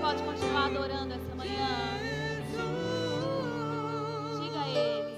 pode continuar adorando essa manhã. Diga a Ele.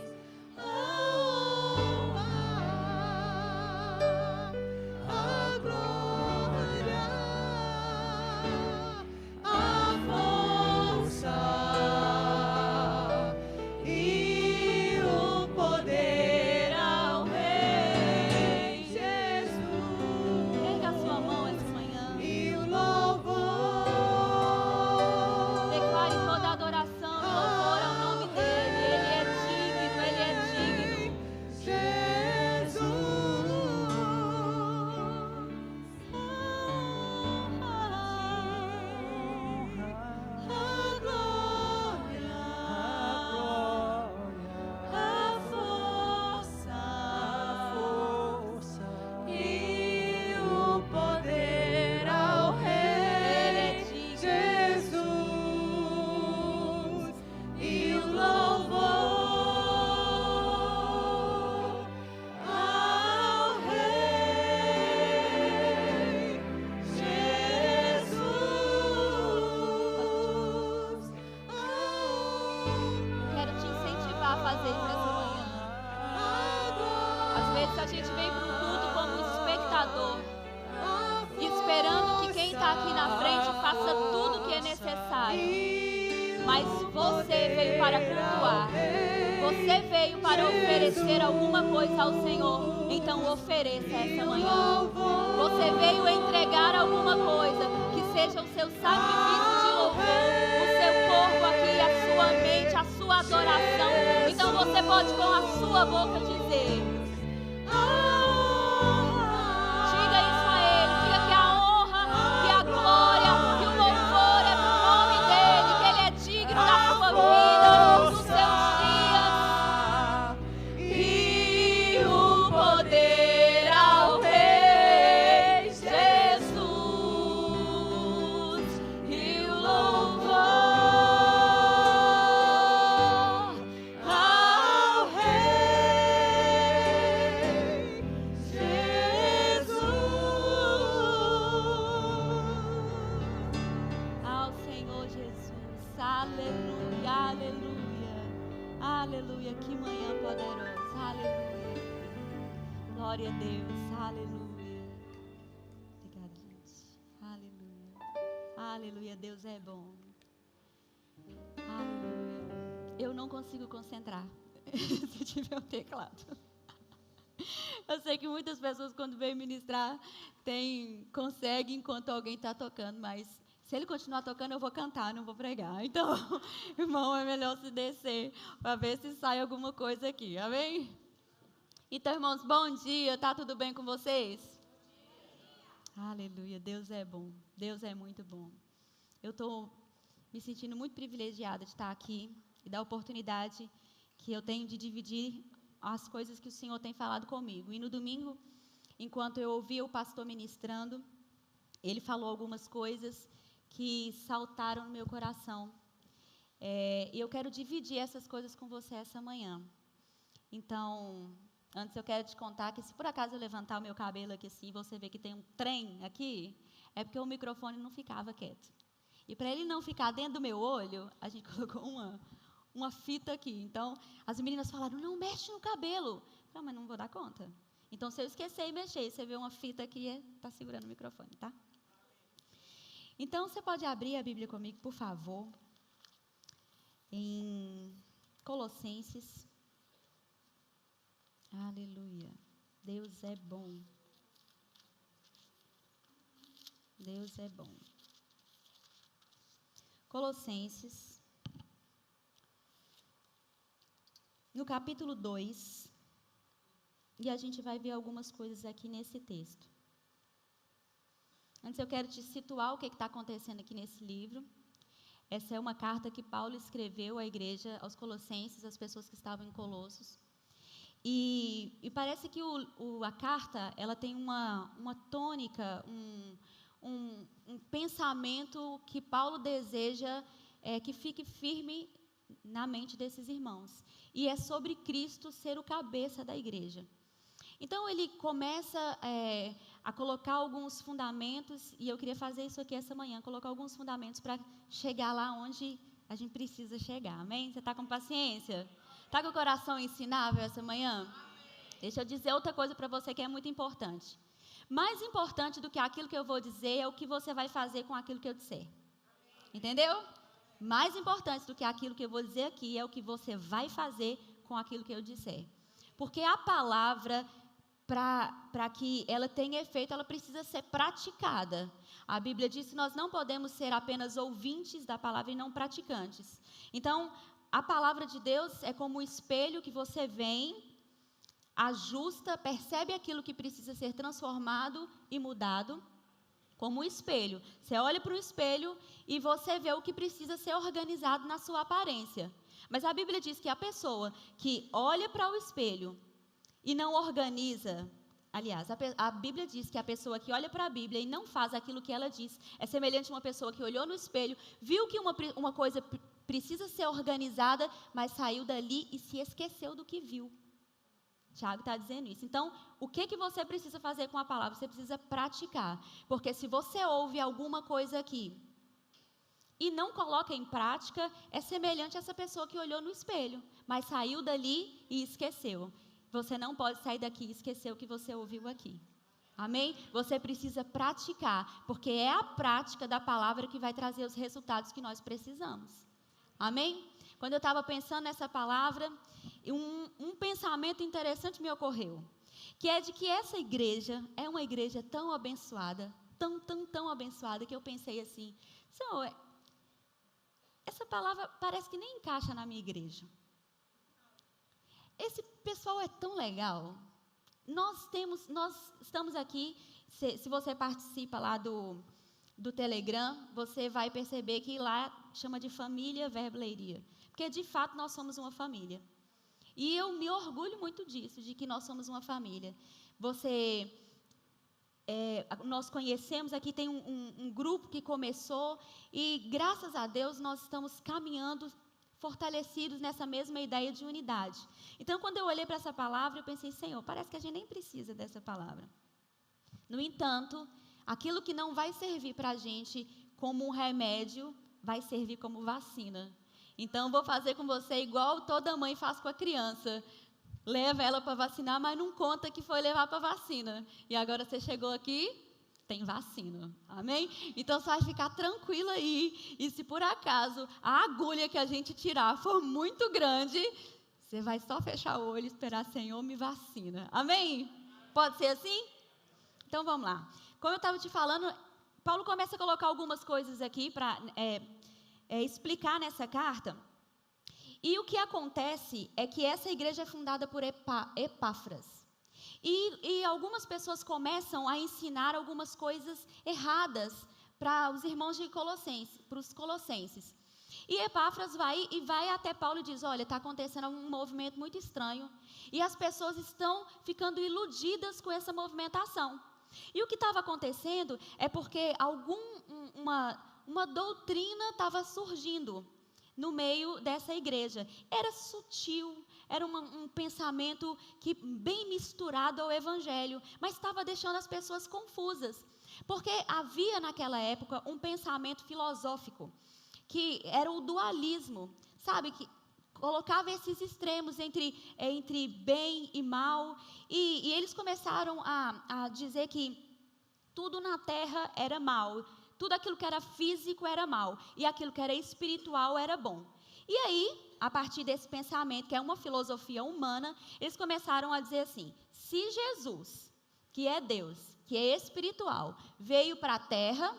Mas você veio para cultuar. Você veio para oferecer alguma coisa ao Senhor. Então ofereça essa manhã. Você veio entregar alguma coisa que seja o seu sacrifício de louvor, o seu corpo aqui, a sua mente, a sua adoração. Então você pode com a sua boca dizer: diga isso a Ele. Diga que a honra, que a glória, que o louvor é pro nome dEle, que Ele é digno da sua vida, dos seus dias. E o poder ao Rei Jesus, e o louvor ao Rei Jesus. Ao Senhor Jesus. Aleluia, aleluia, aleluia. Que manhã poderosa. Aleluia. Glória a Deus. Aleluia. Obrigada, gente. Aleluia. Aleluia. Deus é bom. Aleluia. Eu não consigo concentrar se tiver um teclado. Eu sei que muitas pessoas, quando vêm ministrar, conseguem enquanto alguém está tocando, mas se ele continuar tocando, eu vou cantar, não vou pregar. Então, irmão, é melhor se descer para ver se sai alguma coisa aqui, amém? Então, irmãos, bom dia, tá tudo bem com vocês? Aleluia, Deus é bom, Deus é muito bom. Eu estou me sentindo muito privilegiada de estar aqui e da oportunidade que eu tenho de dividir as coisas que o Senhor tem falado comigo. E no domingo, enquanto eu ouvia o pastor ministrando, ele falou algumas coisas que saltaram no meu coração. E eu quero dividir essas coisas com você essa manhã. Então, antes eu quero te contar que se por acaso eu levantar o meu cabelo aqui assim, você vê que tem um trem aqui, é porque o microfone não ficava quieto. E para ele não ficar dentro do meu olho, a gente colocou uma fita aqui. Então, as meninas falaram, não mexe no cabelo. Eu falei, mas não vou dar conta. Então, se eu esquecer e mexer, você vê uma fita aqui, está segurando o microfone, tá? Então, você pode abrir a Bíblia comigo, por favor, em Colossenses. Aleluia. Deus é bom. Deus é bom. Colossenses, no capítulo 2, e a gente vai ver algumas coisas aqui nesse texto. Antes eu quero te situar o que está acontecendo aqui nesse livro. Essa é uma carta que Paulo escreveu à igreja, aos colossenses, às pessoas que estavam em Colossos. E parece que a carta ela tem uma tônica, um pensamento que Paulo deseja que fique firme na mente desses irmãos. E é sobre Cristo ser o cabeça da igreja. Então, ele começa a colocar alguns fundamentos, e eu queria fazer isso aqui essa manhã, colocar alguns fundamentos para chegar lá onde a gente precisa chegar, amém? Você está com paciência? Está com o coração ensinável essa manhã? Deixa eu dizer outra coisa para você que é muito importante. Mais importante do que aquilo que eu vou dizer é o que você vai fazer com aquilo que eu disser. Entendeu? Mais importante do que aquilo que eu vou dizer aqui é o que você vai fazer com aquilo que eu disser. Porque a palavra, para que ela tenha efeito, ela precisa ser praticada. A Bíblia diz que nós não podemos ser apenas ouvintes da palavra e não praticantes. Então, a palavra de Deus é como um espelho que você vem, ajusta, percebe aquilo que precisa ser transformado e mudado, como um espelho. Você olha para o espelho e você vê o que precisa ser organizado na sua aparência. Mas a Bíblia diz que a pessoa que olha para o espelho e não organiza, aliás, a Bíblia diz que a pessoa que olha para a Bíblia e não faz aquilo que ela diz, é semelhante a uma pessoa que olhou no espelho, viu que uma coisa precisa ser organizada, mas saiu dali e se esqueceu do que viu. Tiago está dizendo isso. Então, o que você precisa fazer com a palavra? Você precisa praticar. Porque se você ouve alguma coisa aqui e não coloca em prática, é semelhante a essa pessoa que olhou no espelho, mas saiu dali e esqueceu. Você não pode sair daqui e esquecer o que você ouviu aqui. Amém? Você precisa praticar, porque é a prática da palavra que vai trazer os resultados que nós precisamos. Amém? Quando eu estava pensando nessa palavra, um pensamento interessante me ocorreu, que é de que essa igreja é uma igreja tão abençoada, tão abençoada, que eu pensei assim, Senhor, essa palavra parece que nem encaixa na minha igreja. Esse pessoal é tão legal. Nós estamos aqui, se você participa lá do Telegram, você vai perceber que lá chama de família Verbo Leiria. Porque, de fato, nós somos uma família. E eu me orgulho muito disso, de que nós somos uma família. Nós conhecemos, aqui tem um grupo que começou, e, graças a Deus, nós estamos caminhando fortalecidos nessa mesma ideia de unidade. Então, quando eu olhei para essa palavra, eu pensei, Senhor, parece que a gente nem precisa dessa palavra. No entanto, aquilo que não vai servir para a gente como um remédio, vai servir como vacina. Então, vou fazer com você igual toda mãe faz com a criança. Leva ela para vacinar, mas não conta que foi levar para vacina. E agora você chegou aqui, tem vacina. Amém? Então, você vai ficar tranquila aí. E se por acaso a agulha que a gente tirar for muito grande, você vai só fechar o olho e esperar, Senhor, me vacina. Amém? Pode ser assim? Então, vamos lá. Como eu estava te falando, Paulo começa a colocar algumas coisas aqui para explicar nessa carta. E o que acontece é que essa igreja é fundada por Epáfras. E algumas pessoas começam a ensinar algumas coisas erradas para os irmãos de Colossenses, para os colossenses. E Epáfras vai até Paulo e diz, olha, está acontecendo um movimento muito estranho, e as pessoas estão ficando iludidas com essa movimentação. E o que estava acontecendo é porque uma doutrina estava surgindo no meio dessa igreja. Era sutil, era um pensamento bem misturado ao evangelho, mas estava deixando as pessoas confusas. Porque havia naquela época um pensamento filosófico, que era o dualismo, sabe, que colocava esses extremos entre bem e mal, e eles começaram a dizer que tudo na terra era mal, tudo aquilo que era físico era mal, e aquilo que era espiritual era bom. E aí, a partir desse pensamento, que é uma filosofia humana, eles começaram a dizer assim, se Jesus, que é Deus, que é espiritual, veio para a terra,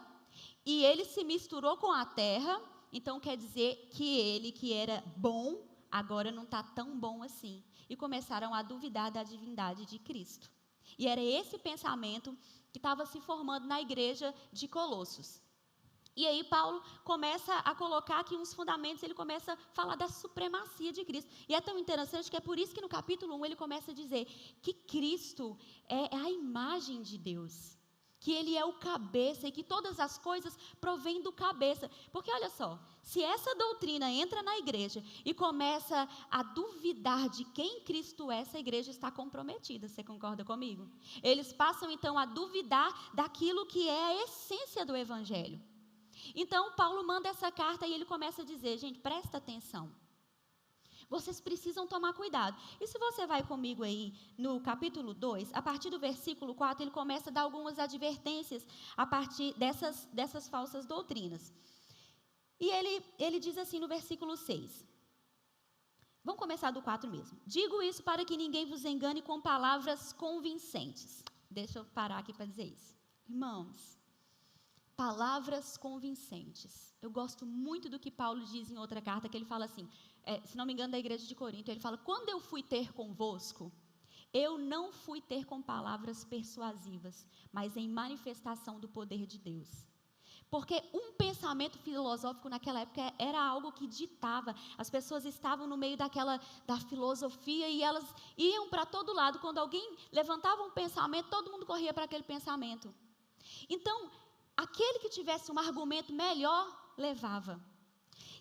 e ele se misturou com a terra, então quer dizer que ele, que era bom, agora não está tão bom assim. E começaram a duvidar da divindade de Cristo. E era esse pensamento que estava se formando na igreja de Colossos. E aí Paulo começa a colocar aqui uns fundamentos, ele começa a falar da supremacia de Cristo. E é tão interessante que é por isso que no capítulo 1 ele começa a dizer que Cristo é a imagem de Deus. que ele é o cabeça e que todas as coisas provêm do cabeça. Porque olha só, se essa doutrina entra na igreja e começa a duvidar de quem Cristo é, essa igreja está comprometida, você concorda comigo? Eles passam então a duvidar daquilo que é a essência do evangelho. Então Paulo manda essa carta e ele começa a dizer, gente, presta atenção. Vocês precisam tomar cuidado. E se você vai comigo aí no capítulo 2, a partir do versículo 4, ele começa a dar algumas advertências a partir dessas falsas doutrinas. E ele diz assim no versículo 6. Vamos começar do 4 mesmo. Digo isso para que ninguém vos engane com palavras convincentes. Deixa eu parar aqui para dizer isso. Irmãos, palavras convincentes. Eu gosto muito do que Paulo diz em outra carta, que ele fala assim, se não me engano, da igreja de Corinto, ele fala, quando eu fui ter convosco, eu não fui ter com palavras persuasivas, mas em manifestação do poder de Deus. Porque um pensamento filosófico naquela época era algo que ditava, as pessoas estavam no meio da filosofia e elas iam para todo lado, quando alguém levantava um pensamento, todo mundo corria para aquele pensamento. Então, aquele que tivesse um argumento melhor, levava.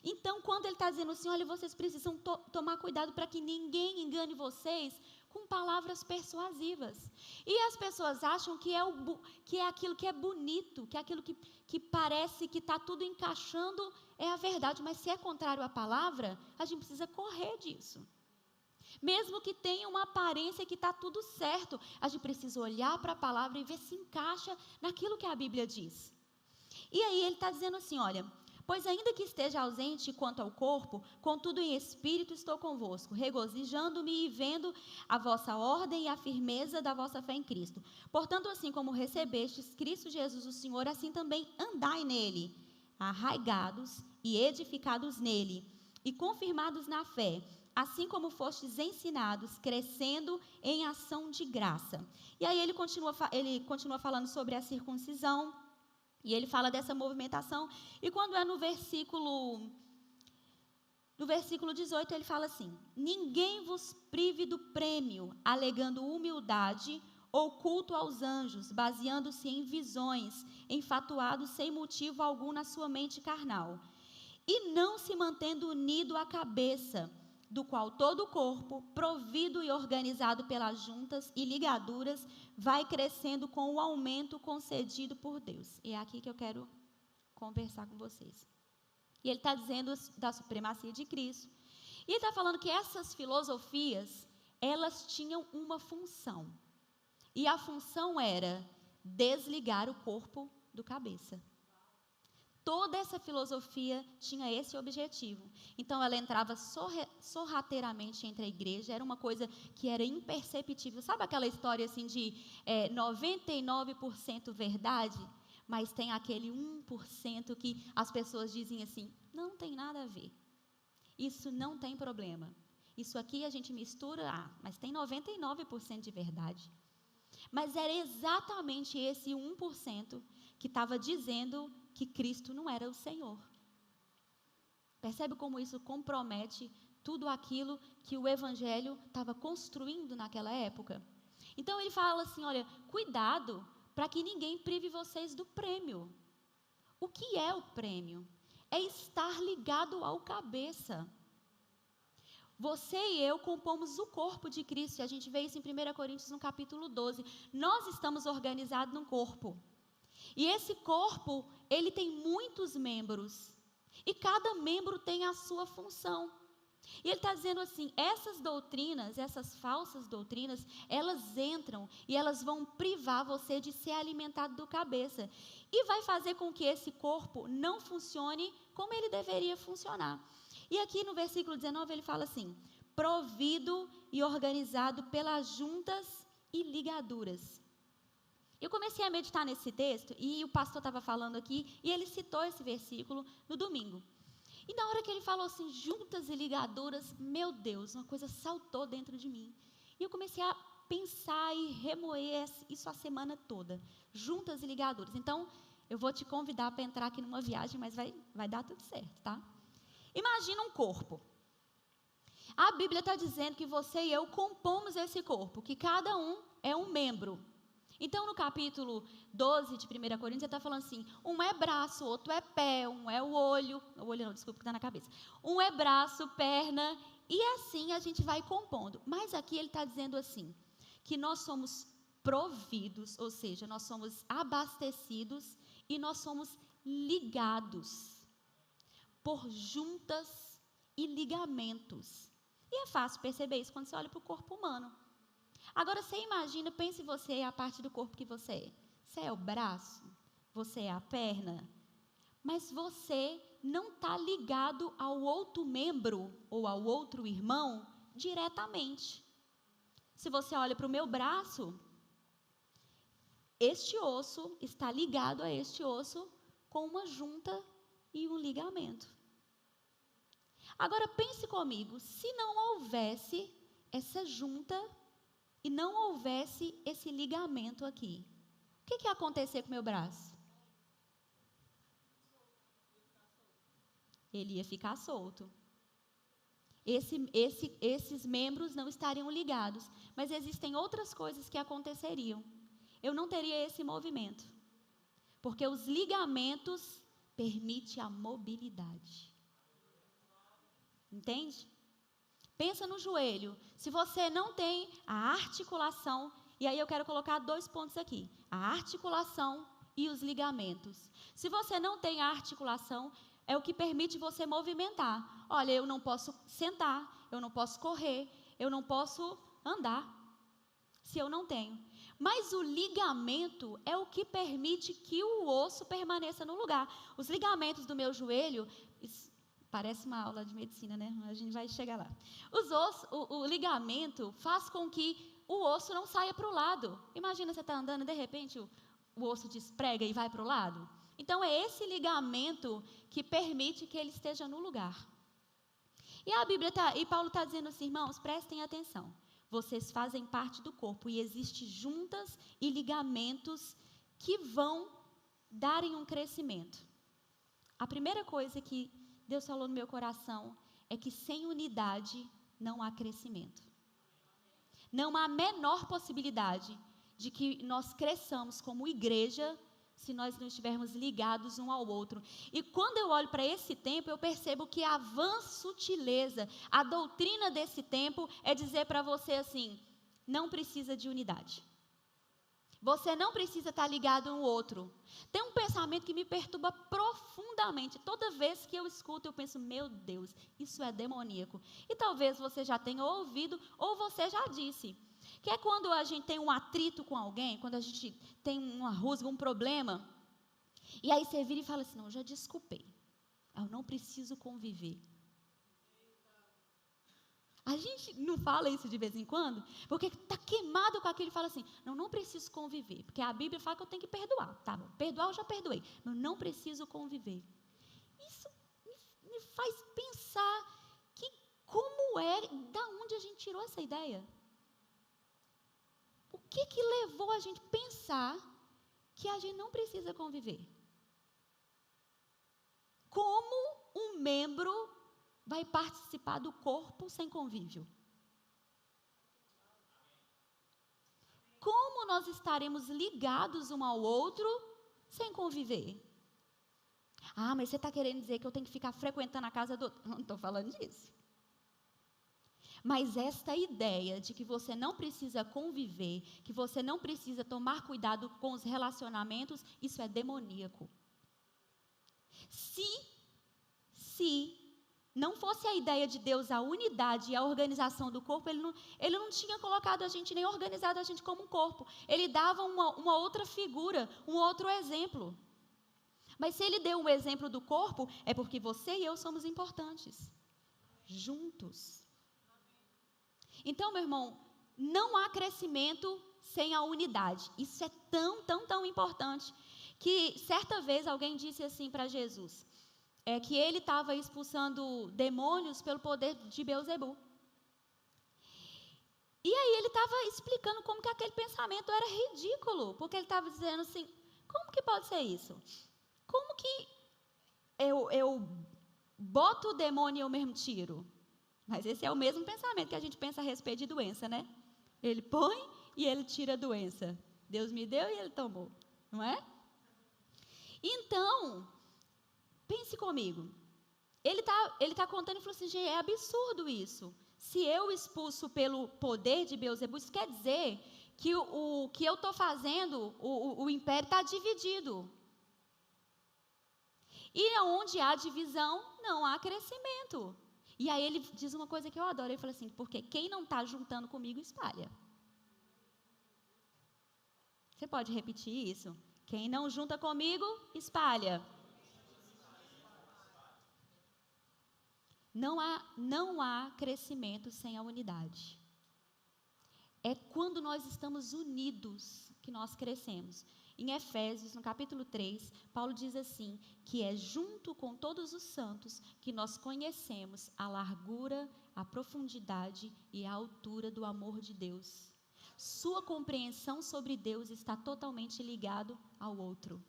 Então, quando ele está dizendo assim, olha, vocês precisam tomar cuidado para que ninguém engane vocês com palavras persuasivas. E as pessoas acham que é aquilo que é bonito, que é aquilo que parece que está tudo encaixando, é a verdade. Mas se é contrário à palavra, a gente precisa correr disso. Mesmo que tenha uma aparência que está tudo certo, a gente precisa olhar para a palavra e ver se encaixa naquilo que a Bíblia diz. E aí ele está dizendo assim, olha, pois ainda que esteja ausente quanto ao corpo, contudo em espírito estou convosco, regozijando-me e vendo a vossa ordem e a firmeza da vossa fé em Cristo. Portanto, assim como recebestes Cristo Jesus o Senhor, assim também andai nele, arraigados e edificados nele, e confirmados na fé, assim como fostes ensinados, crescendo em ação de graça. E aí ele continua falando sobre a circuncisão, e ele fala dessa movimentação, e quando é no versículo 18, ele fala assim, ninguém vos prive do prêmio, alegando humildade ou culto aos anjos, baseando-se em visões, enfatuados sem motivo algum na sua mente carnal, e não se mantendo unido à cabeça, do qual todo o corpo, provido e organizado pelas juntas e ligaduras, vai crescendo com o aumento concedido por Deus. E é aqui que eu quero conversar com vocês. E ele está dizendo da supremacia de Cristo. E ele está falando que essas filosofias, elas tinham uma função. E a função era desligar o corpo do cabeça. Toda essa filosofia tinha esse objetivo. Então, ela entrava sorrateiramente entre a igreja, era uma coisa que era imperceptível. Sabe aquela história assim de 99% verdade, mas tem aquele 1% que as pessoas dizem assim, não tem nada a ver. Isso não tem problema. Isso aqui a gente mistura, mas tem 99% de verdade. Mas era exatamente esse 1% que estava dizendo que Cristo não era o Senhor. Percebe como isso compromete tudo aquilo que o Evangelho estava construindo naquela época? Então ele fala assim, olha, cuidado para que ninguém prive vocês do prêmio. O que é o prêmio? É estar ligado ao cabeça. Você e eu compomos o corpo de Cristo, e a gente vê isso em 1 Coríntios no capítulo 12. Nós estamos organizados num corpo. E esse corpo, ele tem muitos membros. E cada membro tem a sua função. E ele está dizendo assim, essas doutrinas, essas falsas doutrinas, elas entram e elas vão privar você de ser alimentado do cabeça. E vai fazer com que esse corpo não funcione como ele deveria funcionar. E aqui no versículo 19 ele fala assim, provido e organizado pelas juntas e ligaduras. Eu comecei a meditar nesse texto e o pastor estava falando aqui e ele citou esse versículo no domingo. E na hora que ele falou assim, juntas e ligaduras, meu Deus, uma coisa saltou dentro de mim. E eu comecei a pensar e remoer isso a semana toda. Juntas e ligaduras. Então, eu vou te convidar para entrar aqui numa viagem, mas vai dar tudo certo, tá? Imagina um corpo. A Bíblia está dizendo que você e eu compomos esse corpo, que cada um é um membro. Então, no capítulo 12 de 1 Coríntios, ele está falando assim, um é braço, outro é pé, um é o olho não, desculpa, que está na cabeça. Um é braço, perna, e assim a gente vai compondo. Mas aqui ele está dizendo assim, que nós somos providos, ou seja, nós somos abastecidos e nós somos ligados por juntas e ligamentos. E é fácil perceber isso quando você olha para o corpo humano. Agora, você imagina, pense você é a parte do corpo que você é. Você é o braço, você é a perna, mas você não está ligado ao outro membro ou ao outro irmão diretamente. Se você olha para o meu braço, este osso está ligado a este osso com uma junta e um ligamento. Agora, pense comigo, se não houvesse essa junta e não houvesse esse ligamento aqui, o que ia acontecer com o meu braço? Ele ia ficar solto. Esses membros não estariam ligados, mas existem outras coisas que aconteceriam. Eu não teria esse movimento, porque os ligamentos permitem a mobilidade. Entende? Pensa no joelho. Se você não tem a articulação, e aí eu quero colocar 2 pontos aqui: a articulação e os ligamentos. Se você não tem a articulação, é o que permite você movimentar. Olha, eu não posso sentar, eu não posso correr, eu não posso andar, se eu não tenho. Mas o ligamento é o que permite que o osso permaneça no lugar. Os ligamentos do meu joelho, parece uma aula de medicina, né? A gente vai chegar lá. O ligamento faz com que o osso não saia para o lado. Imagina você está andando e de repente o osso desprega e vai para o lado. Então é esse ligamento que permite que ele esteja no lugar. E a Bíblia e Paulo está dizendo assim, irmãos, prestem atenção. Vocês fazem parte do corpo e existem juntas e ligamentos que vão darem um crescimento. A primeira coisa que Deus falou no meu coração é que sem unidade não há crescimento. Não há a menor possibilidade de que nós cresçamos como igreja se nós não estivermos ligados um ao outro. E quando eu olho para esse tempo, eu percebo que a vã sutileza, a doutrina desse tempo é dizer para você assim, não precisa de unidade. Você não precisa estar ligado um ao outro. Tem um pensamento que me perturba profundamente. Toda vez que eu escuto, eu penso, meu Deus, isso é demoníaco. E talvez você já tenha ouvido, ou você já disse. Que é quando a gente tem um atrito com alguém, quando a gente tem uma rusga, um problema. E aí você vira e fala assim, não, eu já desculpei. Eu não preciso conviver. A gente não fala isso de vez em quando, porque está queimado com aquilo e fala assim, não preciso conviver, porque a Bíblia fala que eu tenho que perdoar, tá bom, perdoar eu já perdoei, mas eu não preciso conviver. Isso me faz pensar que como da onde a gente tirou essa ideia? O que levou a gente a pensar que a gente não precisa conviver? Como um membro vai participar do corpo sem convívio? Como nós estaremos ligados um ao outro sem conviver? Ah, mas você está querendo dizer que eu tenho que ficar frequentando a casa do outro? Não estou falando disso. Mas esta ideia de que você não precisa conviver, que você não precisa tomar cuidado com os relacionamentos, isso é demoníaco. Se não fosse a ideia de Deus, a unidade e a organização do corpo, ele não tinha colocado a gente, nem organizado a gente como um corpo. Ele dava uma outra figura, um outro exemplo. Mas se ele deu um exemplo do corpo, é porque você e eu somos importantes. Juntos. Então, meu irmão, não há crescimento sem a unidade. Isso é tão importante, que certa vez alguém disse assim para Jesus, que ele estava expulsando demônios pelo poder de Beelzebul. E aí ele estava explicando como que aquele pensamento era ridículo, porque ele estava dizendo assim, como que pode ser isso? Como que eu boto o demônio e eu mesmo tiro? Mas esse é o mesmo pensamento que a gente pensa a respeito de doença, né? Ele põe e ele tira a doença. Deus me deu e ele tomou, não é? Então, pense comigo. Ele tá contando e falou assim, gente, é absurdo isso. Se eu expulso pelo poder de Beelzebul, isso quer dizer que o que eu estou fazendo, o império está dividido. E onde há divisão, não há crescimento. E aí ele diz uma coisa que eu adoro, ele fala assim, porque quem não está juntando comigo, espalha. Você pode repetir isso? Quem não junta comigo, espalha. Não há crescimento sem a unidade. É quando nós estamos unidos que nós crescemos. Em Efésios, no capítulo 3, Paulo diz assim, que é junto com todos os santos que nós conhecemos a largura, a profundidade e a altura do amor de Deus. Sua compreensão sobre Deus está totalmente ligado ao outro.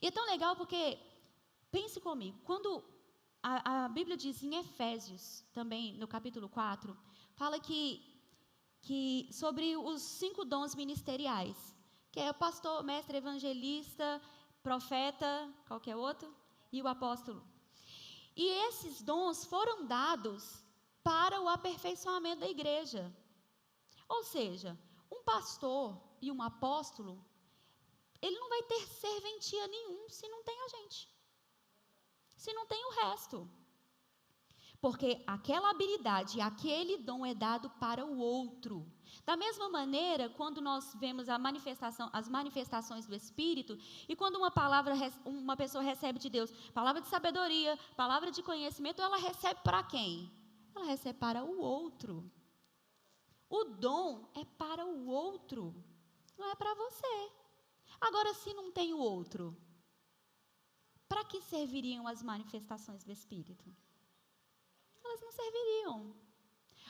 E é tão legal porque, pense comigo, quando a Bíblia diz em Efésios, também no capítulo 4, fala que sobre os 5 dons ministeriais, que é o pastor, mestre, evangelista, profeta, qualquer outro, e o apóstolo. E esses dons foram dados para o aperfeiçoamento da igreja. Ou seja, um pastor e um apóstolo, ele não vai ter serventia nenhum se não tem a gente. Se não tem o resto. Porque aquela habilidade, aquele dom é dado para o outro. Da mesma maneira, quando nós vemos as manifestações do Espírito, e quando uma pessoa recebe de Deus palavra de sabedoria, palavra de conhecimento, ela recebe para quem? Ela recebe para o outro. O dom é para o outro, não é para você. Agora, se não tem o outro, para que serviriam as manifestações do Espírito? Elas não serviriam.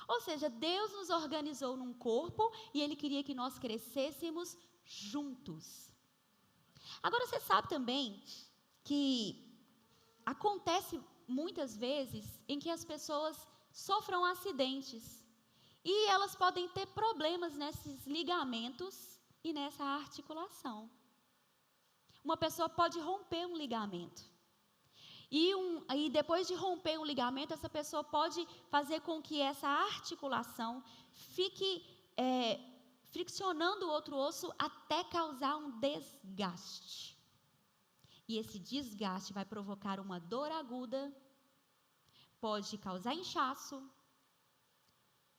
Ou seja, Deus nos organizou num corpo e Ele queria que nós crescêssemos juntos. Agora, você sabe também que acontece muitas vezes em que as pessoas sofram acidentes e elas podem ter problemas nesses ligamentos e nessa articulação. Uma pessoa pode romper um ligamento. E depois de romper um ligamento, essa pessoa pode fazer com que essa articulação fique friccionando o outro osso até causar um desgaste. E esse desgaste vai provocar uma dor aguda, pode causar inchaço,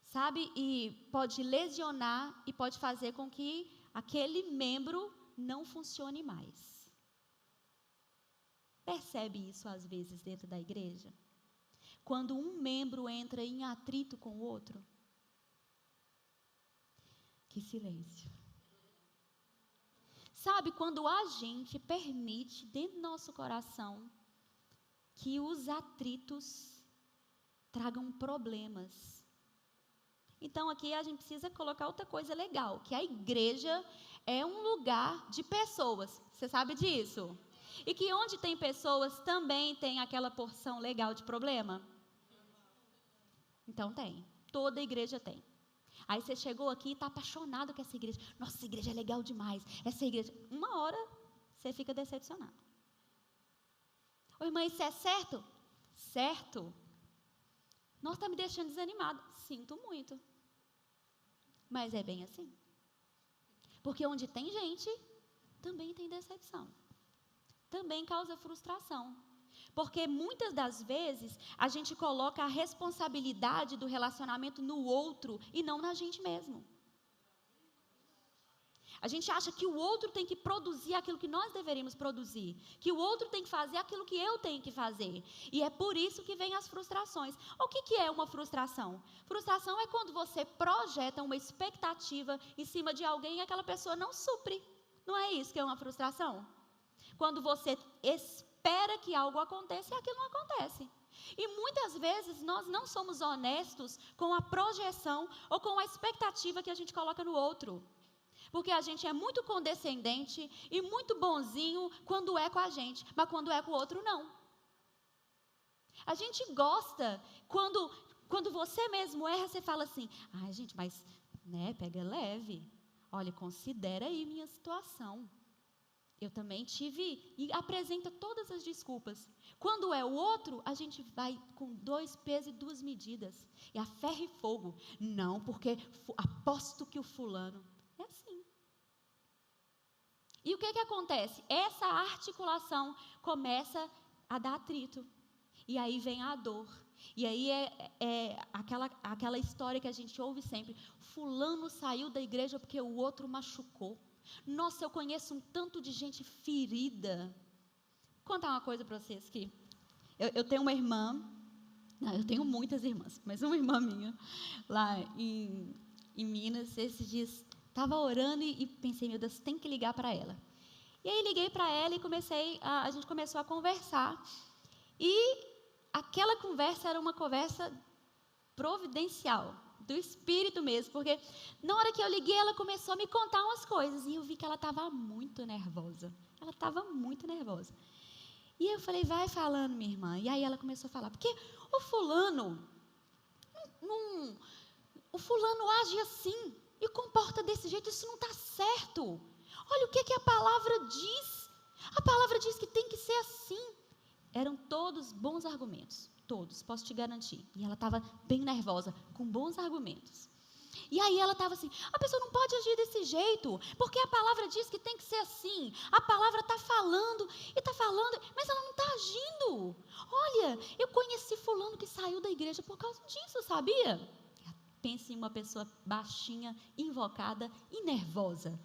sabe? E pode lesionar e pode fazer com que aquele membro não funcione mais. Percebe isso às vezes dentro da igreja? Quando um membro entra em atrito com o outro? Que silêncio. Sabe, quando a gente permite dentro do nosso coração que os atritos tragam problemas. Então aqui a gente precisa colocar outra coisa legal, que a igreja é um lugar de pessoas. Você sabe disso? E que onde tem pessoas também tem aquela porção legal de problema? Então tem. Toda igreja tem. Aí você chegou aqui e está apaixonado com essa igreja. Nossa, essa igreja é legal demais. Essa igreja... Uma hora você fica decepcionado. Ô irmã, isso é certo? Certo. Nossa, está me deixando desanimado. Sinto muito. Mas é bem assim. Porque onde tem gente, também tem decepção. Também causa frustração. Porque muitas das vezes a gente coloca a responsabilidade do relacionamento no outro e não na gente mesmo. A gente acha que o outro tem que produzir aquilo que nós deveríamos produzir, que o outro tem que fazer aquilo que eu tenho que fazer. E é por isso que vem as frustrações. O que é uma frustração? Frustração é quando você projeta uma expectativa em cima de alguém e aquela pessoa não supre. Não é isso que é uma frustração? Quando você espera que algo aconteça e aquilo não acontece. E muitas vezes nós não somos honestos com a projeção ou com a expectativa que a gente coloca no outro. Porque a gente é muito condescendente e muito bonzinho quando é com a gente, mas quando é com o outro, não. A gente gosta quando você mesmo erra, você fala assim, ai gente, mas pega leve. olha, considera aí minha situação. Eu também tive, e apresenta todas as desculpas. Quando é o outro, a gente vai com 2 pesos e 2 medidas. E a ferro e fogo. Não, porque aposto que o fulano. É assim. E o que acontece? Essa articulação começa a dar atrito. E aí vem a dor. E aí é aquela história que a gente ouve sempre. Fulano saiu da igreja porque o outro machucou. Nossa, eu conheço um tanto de gente ferida. Vou contar uma coisa para vocês aqui. Eu tenho uma irmã, não, eu tenho muitas irmãs, mas uma irmã minha, lá em Minas, esses dias, estava orando e pensei, meu Deus, tem que ligar para ela. E aí liguei para ela e a gente começou a conversar. E aquela conversa era uma conversa providencial, do Espírito mesmo, porque na hora que eu liguei, ela começou a me contar umas coisas, e eu vi que ela estava muito nervosa. Ela estava muito nervosa. E eu falei, vai falando, minha irmã. E aí ela começou a falar, porque o fulano age assim, e comporta desse jeito, isso não está certo. Olha o que a palavra diz. A palavra diz que tem que ser assim. Eram todos bons argumentos. Todos, posso te garantir. E ela estava bem nervosa, com bons argumentos. E aí ela estava assim, a pessoa não pode agir desse jeito, porque a palavra diz que tem que ser assim. A palavra está falando, mas ela não está agindo. Olha, eu conheci fulano que saiu da igreja por causa disso, sabia? Pense em uma pessoa baixinha, invocada e nervosa.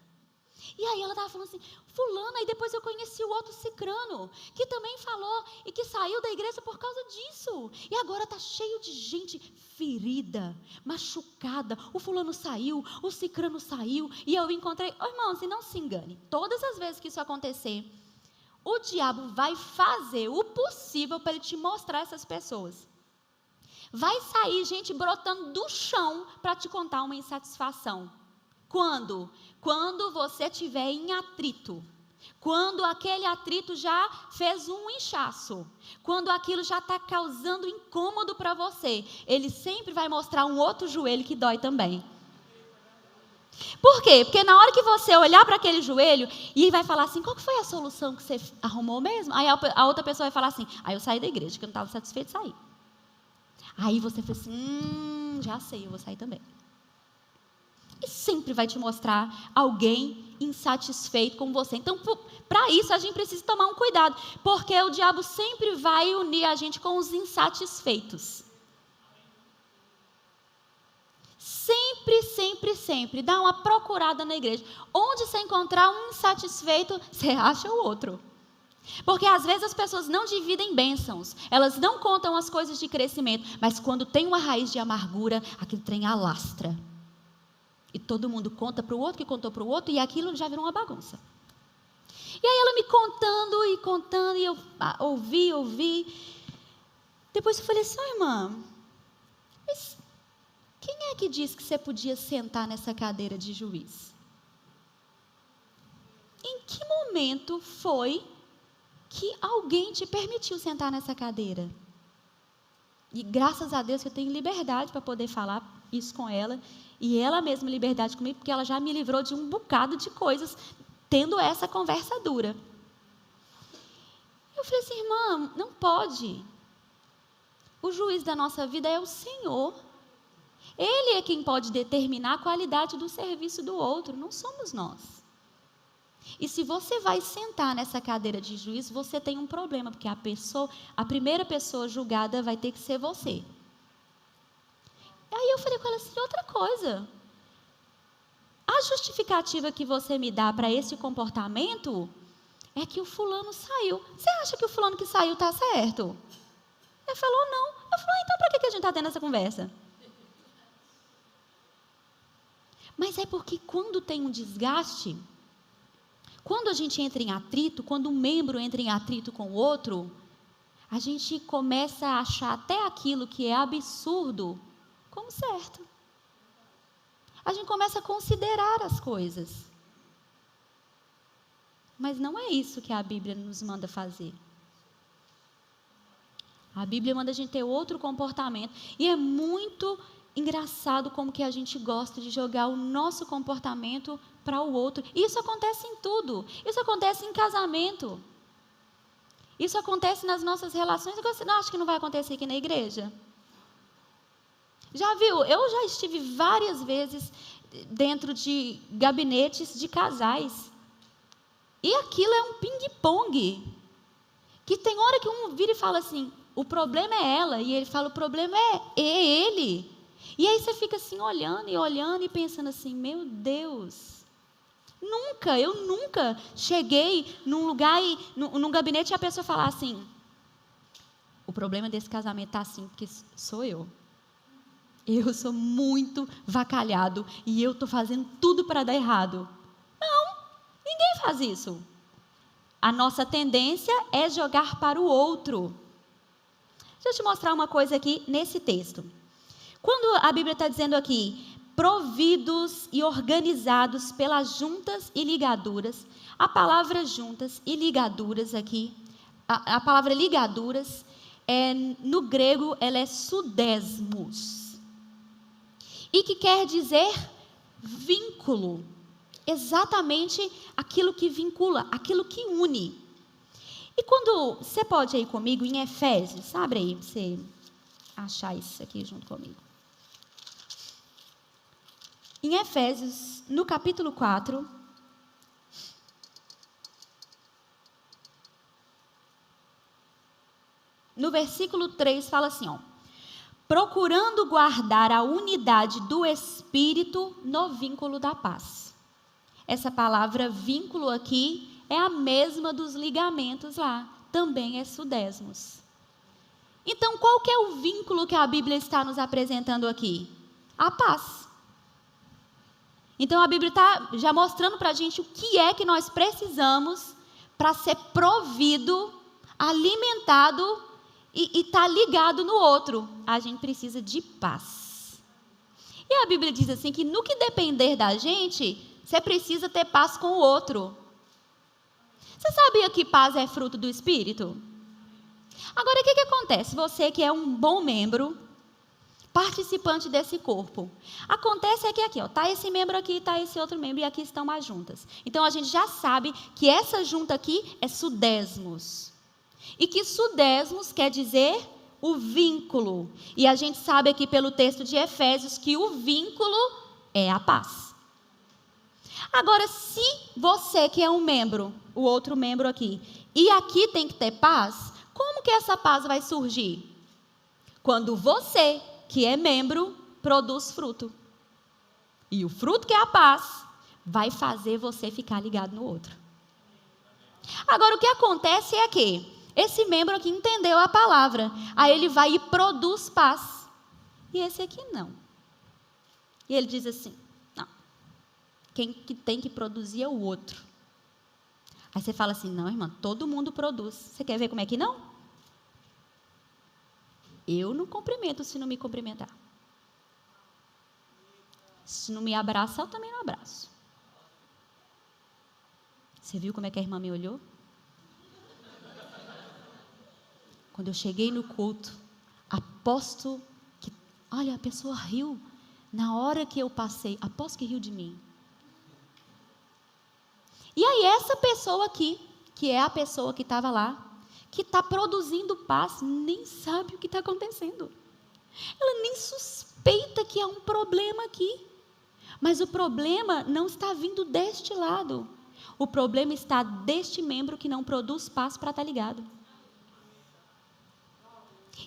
E aí ela estava falando assim, fulana, e depois eu conheci o outro cicrano, que também falou e que saiu da igreja por causa disso. E agora está cheio de gente ferida, machucada. O fulano saiu, o cicrano saiu, e eu encontrei. Oh, irmãos, e não se engane, todas as vezes que isso acontecer, o diabo vai fazer o possível para ele te mostrar essas pessoas. Vai sair gente brotando do chão para te contar uma insatisfação. Quando? Quando você estiver em atrito. Quando aquele atrito já fez um inchaço. Quando aquilo já está causando incômodo para você. Ele sempre vai mostrar um outro joelho que dói também. Por quê? Porque na hora que você olhar para aquele joelho e vai falar assim, qual que foi a solução que você arrumou mesmo? Aí a outra pessoa vai falar assim, eu saí da igreja, que eu não estava satisfeito de sair. Aí você fala assim, já sei, eu vou sair também. E sempre vai te mostrar alguém insatisfeito com você. Então, para isso, a gente precisa tomar um cuidado. Porque o diabo sempre vai unir a gente com os insatisfeitos. Sempre, sempre, sempre. Dá uma procurada na igreja. Onde você encontrar um insatisfeito, você acha o outro. Porque às vezes as pessoas não dividem bênçãos. Elas não contam as coisas de crescimento. Mas quando tem uma raiz de amargura, aquele trem alastra. E todo mundo conta para o outro, que contou para o outro, e aquilo já virou uma bagunça. E aí ela me contando, e eu ouvi. Depois eu falei assim, irmã, mas quem é que disse que você podia sentar nessa cadeira de juiz? Em que momento foi que alguém te permitiu sentar nessa cadeira? E graças a Deus que eu tenho liberdade para poder falar isso com ela, e ela mesma liberdade comigo, porque ela já me livrou de um bocado de coisas, tendo essa conversa dura. Eu falei assim, irmã, não pode. O juiz da nossa vida é o Senhor. Ele é quem pode determinar a qualidade do serviço do outro, não somos nós. E se você vai sentar nessa cadeira de juiz, você tem um problema, porque a primeira pessoa julgada vai ter que ser você. Aí eu falei com ela assim, outra coisa. A justificativa que você me dá para esse comportamento é que o fulano saiu. Você acha que o fulano que saiu está certo? Ele falou, não. Eu falei, então para que a gente está tendo essa conversa? Mas é porque quando tem um desgaste, quando a gente entra em atrito, quando um membro entra em atrito com o outro, a gente começa a achar até aquilo que é absurdo como certo. A gente começa a considerar as coisas. Mas não é isso que a Bíblia nos manda fazer. A Bíblia manda a gente ter outro comportamento. E é muito engraçado como que a gente gosta de jogar o nosso comportamento para o outro. Isso acontece em tudo. Isso acontece em casamento. Isso acontece nas nossas relações. Você não acha que não vai acontecer aqui na igreja? Já viu? Eu já estive várias vezes dentro de gabinetes de casais. E aquilo é um ping-pong. Que tem hora que um vira e fala assim, o problema é ela. E ele fala, o problema é ele. E aí você fica assim, olhando e pensando assim, meu Deus. Eu nunca cheguei num lugar, num gabinete e a pessoa falar assim, o problema desse casamento está assim, porque sou eu. Eu sou muito vacalhado e eu estou fazendo tudo para dar errado. Não, ninguém faz isso. A nossa tendência é jogar para o outro. Deixa eu te mostrar uma coisa aqui nesse texto. Quando a Bíblia está dizendo aqui, providos e organizados pelas juntas e ligaduras, a palavra juntas e ligaduras aqui, a palavra ligaduras, no grego ela é sudesmos. E que quer dizer vínculo. Exatamente aquilo que vincula, aquilo que une. E quando, você pode ir comigo em Efésios, abre aí para você achar isso aqui junto comigo. Em Efésios, no capítulo 4, no versículo 3, fala assim, ó. Procurando guardar a unidade do Espírito no vínculo da paz. Essa palavra vínculo aqui é a mesma dos ligamentos lá, também é sudesmos. Então, qual que é o vínculo que a Bíblia está nos apresentando aqui? A paz. Então, a Bíblia está já mostrando para a gente o que é que nós precisamos para ser provido, alimentado e estar ligado no outro. A gente precisa de paz. E a Bíblia diz assim que no que depender da gente, você precisa ter paz com o outro. Você sabia que paz é fruto do Espírito? Agora, o que acontece? Você que é um bom membro, participante desse corpo. Acontece é que aqui, está esse membro aqui, está esse outro membro, e aqui estão as juntas. Então, a gente já sabe que essa junta aqui é sudesmos. E que sudesmos quer dizer o vínculo. E a gente sabe aqui pelo texto de Efésios que o vínculo é a paz. Agora, se você que é um membro, o outro membro aqui, e aqui tem que ter paz, como que essa paz vai surgir? Quando você, que é membro, produz fruto. E o fruto que é a paz, vai fazer você ficar ligado no outro. Agora, o que acontece é que esse membro aqui entendeu a palavra, aí ele vai e produz paz. E esse aqui não. E ele diz assim, não, quem que tem que produzir é o outro. Aí você fala assim, não, irmã, todo mundo produz. Você quer ver como é que não? Eu não cumprimento se não me cumprimentar. Se não me abraçar, eu também não abraço. Você viu como é que a irmã me olhou? Quando eu cheguei no culto, aposto que, olha, a pessoa riu na hora que eu passei, aposto que riu de mim. E aí essa pessoa aqui, que é a pessoa que estava lá, que está produzindo paz, nem sabe o que está acontecendo. Ela nem suspeita que há um problema aqui. Mas o problema não está vindo deste lado. O problema está deste membro que não produz paz para estar ligado.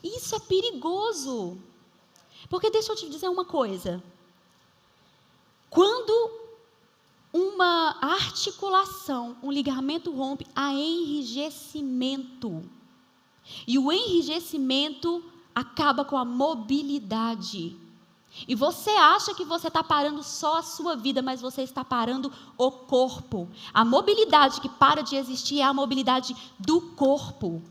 Isso é perigoso. Porque deixa eu te dizer uma coisa. Quando uma articulação, um ligamento rompe, há enrijecimento. E o enrijecimento acaba com a mobilidade. E você acha que você está parando só a sua vida, mas você está parando o corpo. A mobilidade que para de existir é a mobilidade do corpo.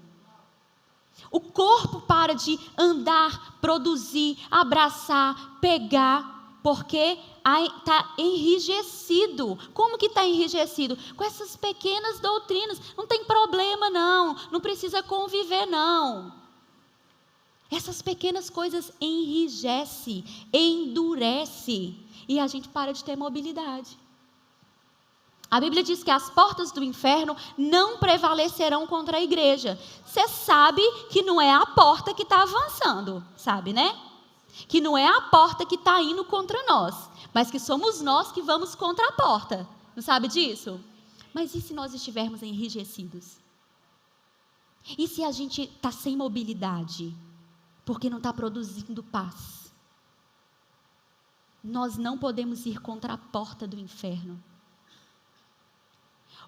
O corpo para de andar, produzir, abraçar, pegar, porque está enrijecido. Como que está enrijecido? Com essas pequenas doutrinas. Não tem problema não, não precisa conviver não. Essas pequenas coisas enrijecem, endurece, e a gente para de ter mobilidade. A Bíblia diz que as portas do inferno não prevalecerão contra a igreja. Você sabe que não é a porta que está avançando, sabe, né? Que não é a porta que está indo contra nós, mas que somos nós que vamos contra a porta. Não sabe disso? Mas e se nós estivermos enrijecidos? E se a gente está sem mobilidade? Porque não está produzindo paz? Nós não podemos ir contra a porta do inferno.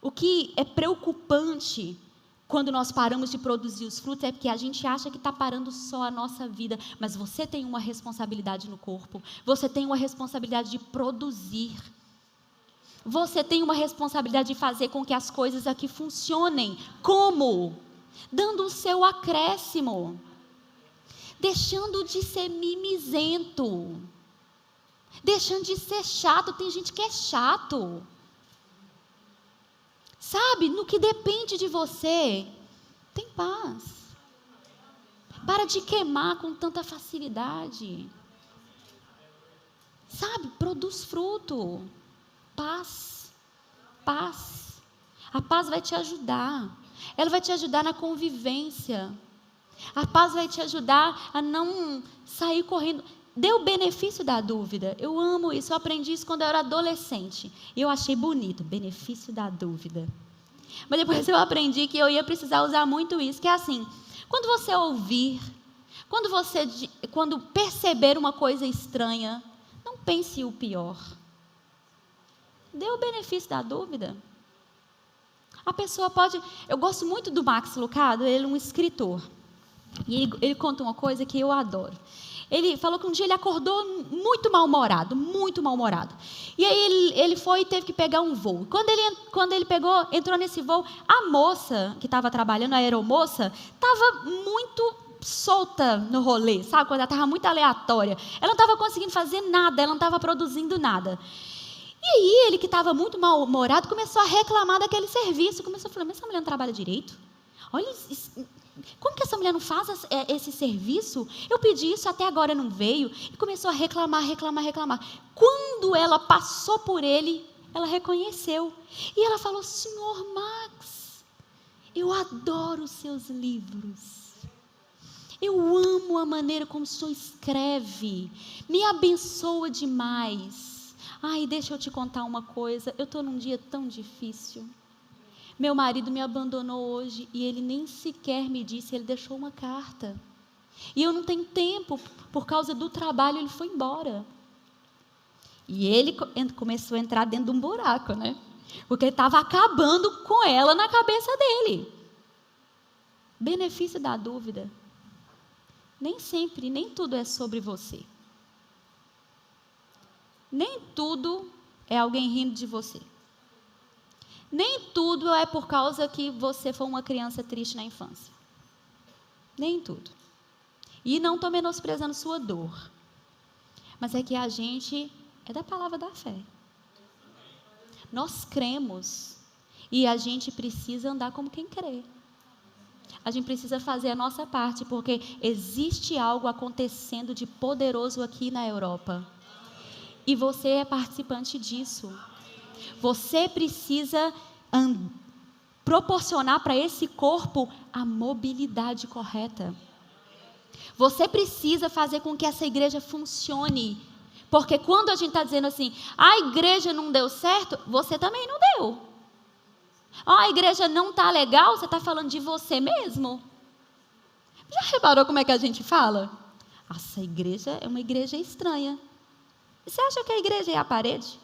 O que é preocupante quando nós paramos de produzir os frutos é porque a gente acha que está parando só a nossa vida, mas você tem uma responsabilidade no corpo, você tem uma responsabilidade de produzir, você tem uma responsabilidade de fazer com que as coisas aqui funcionem. Como? Dando o seu acréscimo, deixando de ser mimizento, deixando de ser chato. Tem gente que é chato. Sabe, no que depende de você, tem paz. Para de queimar com tanta facilidade. Sabe, produz fruto. Paz. Paz. A paz vai te ajudar. Ela vai te ajudar na convivência. A paz vai te ajudar a não sair correndo. Dê o benefício da dúvida. Eu amo isso, eu aprendi isso quando eu era adolescente. E eu achei bonito, benefício da dúvida. Mas depois eu aprendi que eu ia precisar usar muito isso, que é assim, quando você ouvir, quando perceber uma coisa estranha, não pense o pior. Dê o benefício da dúvida. A pessoa pode... Eu gosto muito do Max Lucado, ele é um escritor. E ele conta uma coisa que eu adoro. Ele falou que um dia ele acordou muito mal-humorado, muito mal-humorado. E aí ele foi e teve que pegar um voo. Quando ele entrou nesse voo, a moça que estava trabalhando, a aeromoça, estava muito solta no rolê, sabe? Quando ela estava muito aleatória. Ela não estava conseguindo fazer nada, ela não estava produzindo nada. E aí ele, que estava muito mal-humorado, começou a reclamar daquele serviço. Começou a falar, mas essa mulher não trabalha direito? Olha isso. Como que essa mulher não faz esse serviço? Eu pedi isso, até agora não veio. E começou a reclamar. Quando ela passou por ele, ela reconheceu. E ela falou, Senhor Max, eu adoro os seus livros. Eu amo a maneira como o senhor escreve. Me abençoa demais. Ai, deixa eu te contar uma coisa. Eu estou num dia tão difícil. Meu marido me abandonou hoje e ele nem sequer me disse, ele deixou uma carta. E eu não tenho tempo, por causa do trabalho, ele foi embora. E ele começou a entrar dentro de um buraco, né? Porque ele estava acabando com ela na cabeça dele. Benefício da dúvida. Nem sempre, nem tudo é sobre você. Nem tudo é alguém rindo de você. Nem tudo é por causa que você foi uma criança triste na infância. Nem tudo. E não estou menosprezando sua dor. Mas é que a gente é da palavra da fé. Nós cremos. E a gente precisa andar como quem crê. A gente precisa fazer a nossa parte, porque existe algo acontecendo de poderoso aqui na Europa. E você é participante disso. Você precisa proporcionar para esse corpo a mobilidade correta. Você precisa fazer com que essa igreja funcione. Porque quando a gente está dizendo assim, a igreja não deu certo, você também não deu. A igreja não está legal, você está falando de você mesmo. Já reparou como é que a gente fala? Essa igreja é uma igreja estranha. E você acha que a igreja é a parede?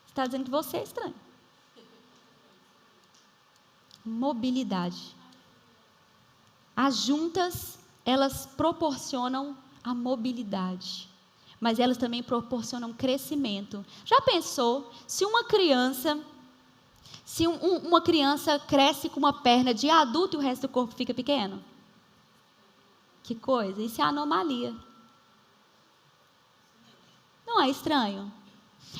Você está dizendo que você é estranho. Mobilidade. As juntas, elas proporcionam a mobilidade, mas elas também proporcionam crescimento. Já pensou se uma criança, uma criança cresce com uma perna de adulto e o resto do corpo fica pequeno? Que coisa, isso é anomalia. Não é estranho?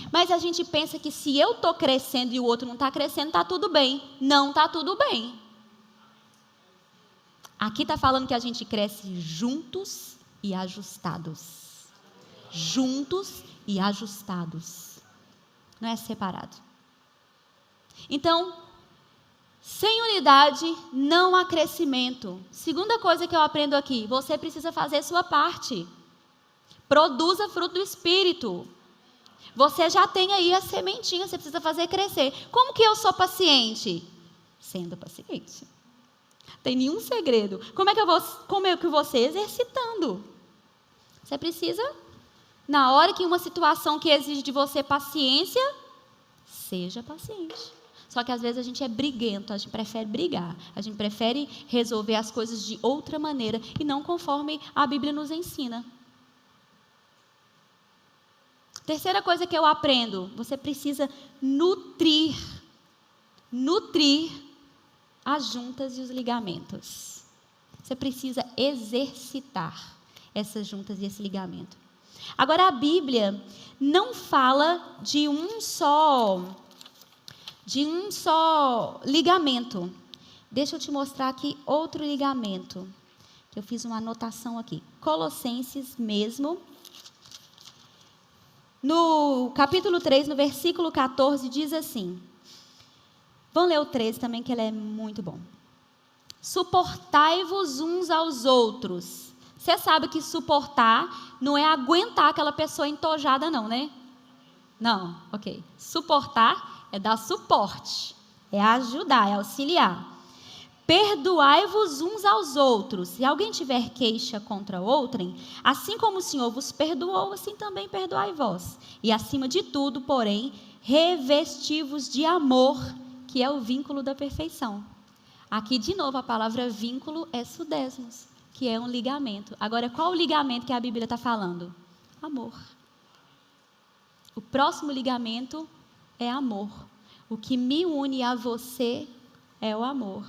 Mas a gente pensa que se eu estou crescendo e o outro não está crescendo, está tudo bem. Não está tudo bem. Aqui está falando que a gente cresce juntos e ajustados. Juntos e ajustados. Não é separado. Então, sem unidade não há crescimento. Segunda coisa que eu aprendo aqui, você precisa fazer sua parte. Produza fruto do Espírito. Você já tem aí a sementinha, você precisa fazer crescer. Como que eu sou paciente? Sendo paciente. Tem nenhum segredo. Como é que você exercitando? Você precisa, na hora que uma situação que exige de você paciência, seja paciente. Só que às vezes a gente é briguento, a gente prefere brigar, a gente prefere resolver as coisas de outra maneira e não conforme a Bíblia nos ensina. Terceira coisa que eu aprendo, você precisa nutrir as juntas e os ligamentos. Você precisa exercitar essas juntas e esse ligamento. Agora, a Bíblia não fala de um só ligamento. Deixa eu te mostrar aqui outro ligamento. Eu fiz uma anotação aqui. Colossenses mesmo. No capítulo 3, no versículo 14, diz assim. Vamos ler o 13 também, que ele é muito bom. Suportai-vos uns aos outros. Você sabe que suportar não é aguentar aquela pessoa entojada não, né? Não, ok. Suportar é dar suporte, é ajudar, é auxiliar. Perdoai-vos uns aos outros. Se alguém tiver queixa contra outrem, assim como o Senhor vos perdoou, assim também perdoai vós. E acima de tudo, porém, revesti-vos de amor, que é o vínculo da perfeição. Aqui, de novo, a palavra vínculo é sudesmos, que é um ligamento. Agora, qual o ligamento que a Bíblia está falando? Amor. O próximo ligamento é amor. O que me une a você é o amor.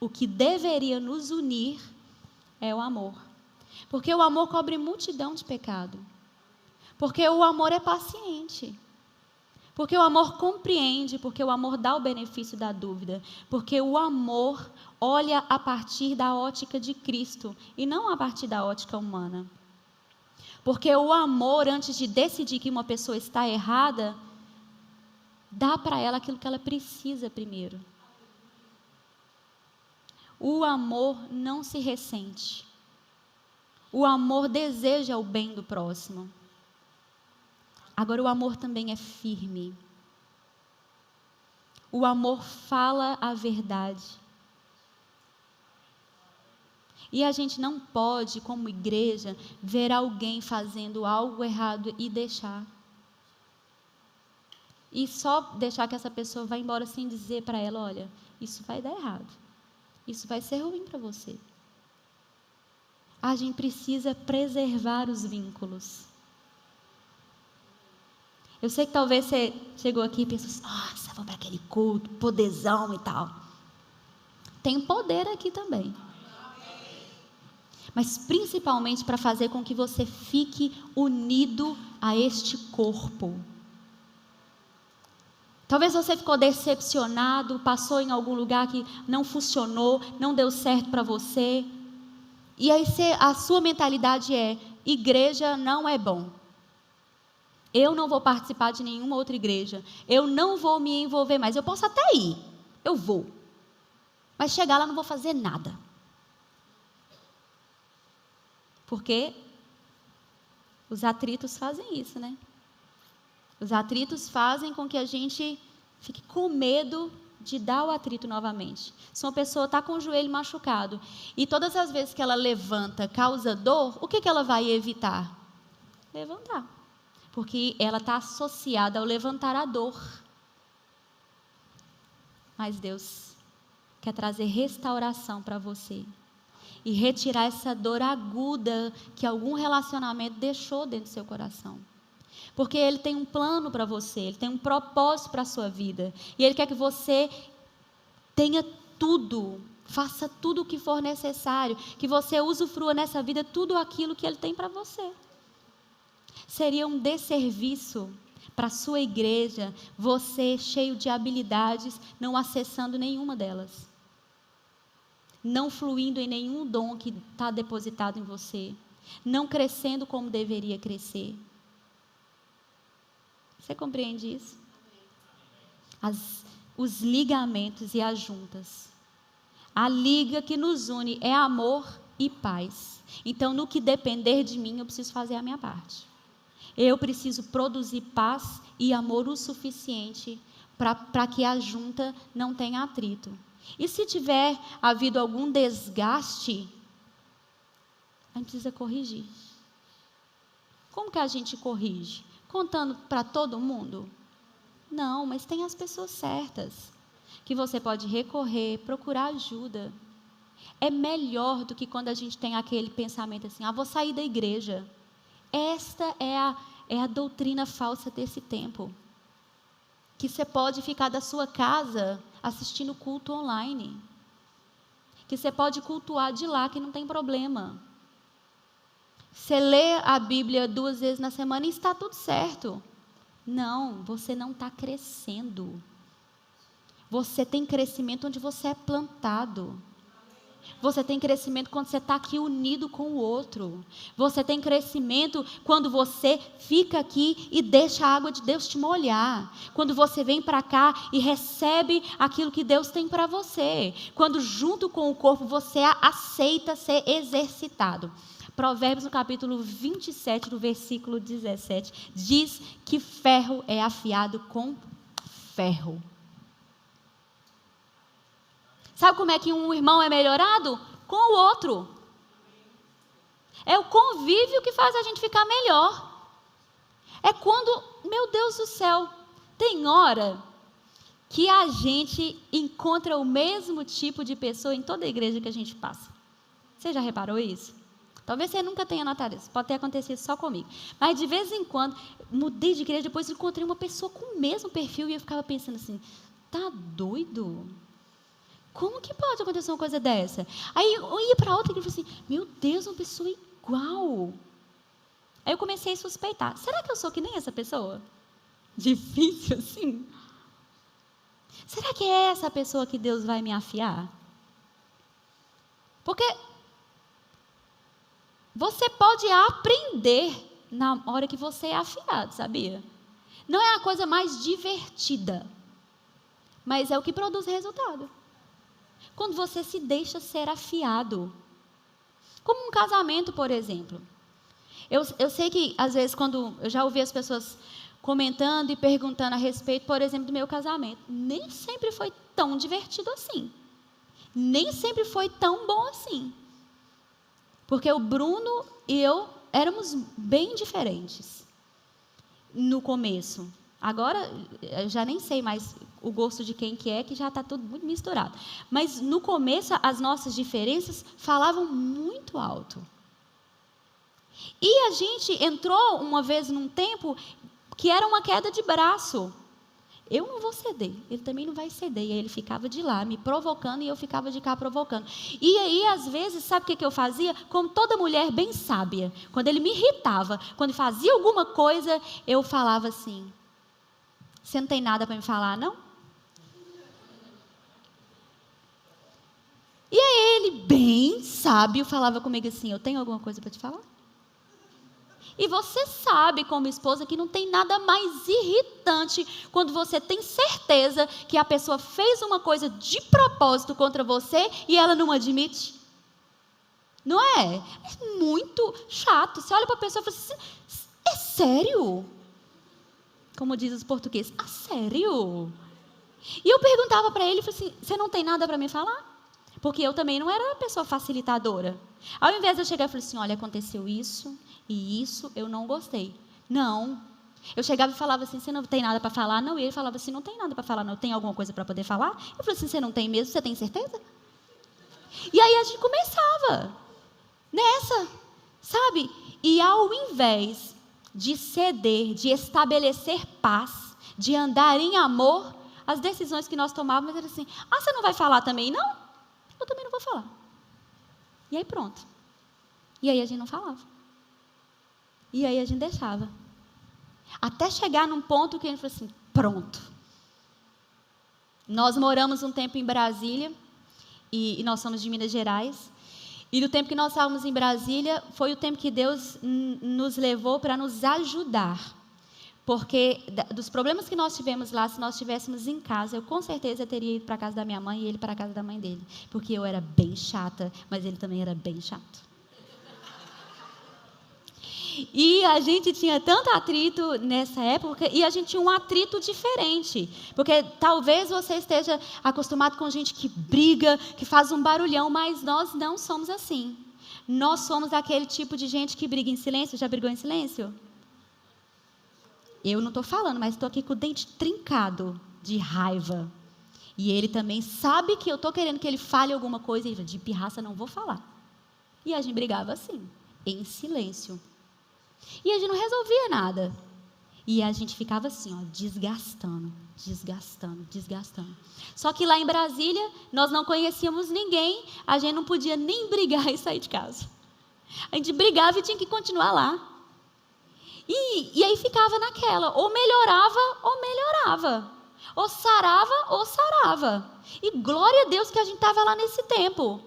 O que deveria nos unir é o amor. Porque o amor cobre multidão de pecado. Porque o amor é paciente. Porque o amor compreende, porque o amor dá o benefício da dúvida. Porque o amor olha a partir da ótica de Cristo e não a partir da ótica humana. Porque o amor, antes de decidir que uma pessoa está errada, dá para ela aquilo que ela precisa primeiro. O amor não se ressente. O amor deseja o bem do próximo. Agora, o amor também é firme. O amor fala a verdade. E a gente não pode, como igreja, ver alguém fazendo algo errado e deixar. E só deixar que essa pessoa vá embora sem dizer para ela, olha, isso vai dar errado. Isso vai ser ruim para você. A gente precisa preservar os vínculos. Eu sei que talvez você chegou aqui e pensou, nossa, vou para aquele culto, poderzão e tal. Tem poder aqui também. Mas principalmente para fazer com que você fique unido a este corpo. Talvez você ficou decepcionado, passou em algum lugar que não funcionou, não deu certo para você. E aí a sua mentalidade é, igreja não é bom. Eu não vou participar de nenhuma outra igreja. Eu não vou me envolver mais. Eu posso até ir, eu vou. Mas chegar lá não vou fazer nada. Porque os atritos fazem isso, né? Os atritos fazem com que a gente fique com medo de dar o atrito novamente. Se uma pessoa está com o joelho machucado e todas as vezes que ela levanta causa dor, o que ela vai evitar? Levantar. Porque ela está associada ao levantar a dor. Mas Deus quer trazer restauração para você. E retirar essa dor aguda que algum relacionamento deixou dentro do seu coração. Porque Ele tem um plano para você, Ele tem um propósito para a sua vida. E Ele quer que você tenha tudo, faça tudo o que for necessário, que você usufrua nessa vida tudo aquilo que Ele tem para você. Seria um desserviço para a sua igreja, você cheio de habilidades, não acessando nenhuma delas. Não fluindo em nenhum dom que está depositado em você. Não crescendo como deveria crescer. Você compreende isso? os ligamentos e as juntas. A liga que nos une é amor e paz. Então, no que depender de mim, eu preciso fazer a minha parte. Eu preciso produzir paz e amor o suficiente para que a junta não tenha atrito. E se tiver havido algum desgaste, a gente precisa corrigir. Como que a gente corrige? Contando para todo mundo? Não, mas tem as pessoas certas, que você pode recorrer, procurar ajuda. É melhor do que quando a gente tem aquele pensamento assim, vou sair da igreja. Esta é a doutrina falsa desse tempo. Que você pode ficar da sua casa assistindo culto online. Que você pode cultuar de lá, que não tem problema. Você lê a Bíblia 2 vezes na semana e está tudo certo. Não, você não está crescendo. Você tem crescimento onde você é plantado. Você tem crescimento quando você está aqui unido com o outro. Você tem crescimento quando você fica aqui e deixa a água de Deus te molhar. Quando você vem para cá e recebe aquilo que Deus tem para você. Quando junto com o corpo você aceita ser exercitado. Provérbios no capítulo 27, no versículo 17, diz que ferro é afiado com ferro. Sabe como é que um irmão é melhorado? Com o outro. É o convívio que faz a gente ficar melhor. É quando, meu Deus do céu, tem hora que a gente encontra o mesmo tipo de pessoa em toda a igreja que a gente passa. Você já reparou isso? Talvez você nunca tenha notado isso, pode ter acontecido só comigo. Mas de vez em quando, mudei de igreja, depois encontrei uma pessoa com o mesmo perfil e eu ficava pensando assim, tá doido? Como que pode acontecer uma coisa dessa? Aí eu ia para outra igreja e falei assim, meu Deus, uma pessoa igual. Aí eu comecei a suspeitar, será que eu sou que nem essa pessoa? Difícil assim? Será que é essa pessoa que Deus vai me afiar? Porque você pode aprender na hora que você é afiado, sabia? Não é a coisa mais divertida, mas é o que produz resultado. Quando você se deixa ser afiado. Como um casamento, por exemplo. Eu sei que, às vezes, quando eu já ouvi as pessoas comentando e perguntando a respeito, por exemplo, do meu casamento, nem sempre foi tão divertido assim. Nem sempre foi tão bom assim. Porque o Bruno e eu éramos bem diferentes no começo. Agora, eu já nem sei mais o gosto de quem que é, que já está tudo muito misturado. Mas, no começo, as nossas diferenças falavam muito alto. E a gente entrou uma vez num tempo que era uma queda de braço. Eu não vou ceder, ele também não vai ceder. E aí ele ficava de lá, me provocando, e eu ficava de cá provocando. E aí, às vezes, sabe o que eu fazia? Como toda mulher bem sábia, quando ele me irritava, quando fazia alguma coisa, eu falava assim, você não tem nada para me falar, não? E aí ele, bem sábio, falava comigo assim, eu tenho alguma coisa para te falar? E você sabe, como esposa, que não tem nada mais irritante quando você tem certeza que a pessoa fez uma coisa de propósito contra você e ela não admite. Não é? É muito chato. Você olha para a pessoa e fala assim, é sério? Como diz os portugueses, sério? E eu perguntava para ele, falei assim, você não tem nada para me falar? Porque eu também não era uma pessoa facilitadora. Ao invés de eu chegar e falar assim, olha, aconteceu isso e isso, eu não gostei. Não. Eu chegava e falava assim, você não tem nada para falar? Não. E ele falava assim, não tem nada para falar, não. Tem alguma coisa para poder falar? Eu falei assim, você não tem mesmo? Você tem certeza? E aí a gente começava nessa, sabe? E ao invés de ceder, de estabelecer paz, de andar em amor, as decisões que nós tomávamos eram assim, você não vai falar também, não? Eu também não vou falar. E aí pronto. E aí a gente não falava. E aí a gente deixava. Até chegar num ponto que a gente falou assim, pronto. Nós moramos um tempo em Brasília, e nós somos de Minas Gerais, e no tempo que nós estávamos em Brasília, foi o tempo que Deus nos levou para nos ajudar. Porque dos problemas que nós tivemos lá, se nós estivéssemos em casa, eu com certeza teria ido para a casa da minha mãe e ele para a casa da mãe dele. Porque eu era bem chata, mas ele também era bem chato. E a gente tinha tanto atrito nessa época, e a gente tinha um atrito diferente. Porque talvez você esteja acostumado com gente que briga, que faz um barulhão, mas nós não somos assim. Nós somos aquele tipo de gente que briga em silêncio. Já brigou em silêncio? Eu não estou falando, mas estou aqui com o dente trincado de raiva. E ele também sabe que eu estou querendo que ele fale alguma coisa, e de pirraça não vou falar. E a gente brigava assim, em silêncio. E a gente não resolvia nada. E a gente ficava assim, ó, desgastando. Só que lá em Brasília, nós não conhecíamos ninguém, a gente não podia nem brigar e sair de casa. A gente brigava e tinha que continuar lá. E aí ficava naquela, ou melhorava. Ou sarava. E glória a Deus que a gente estava lá nesse tempo.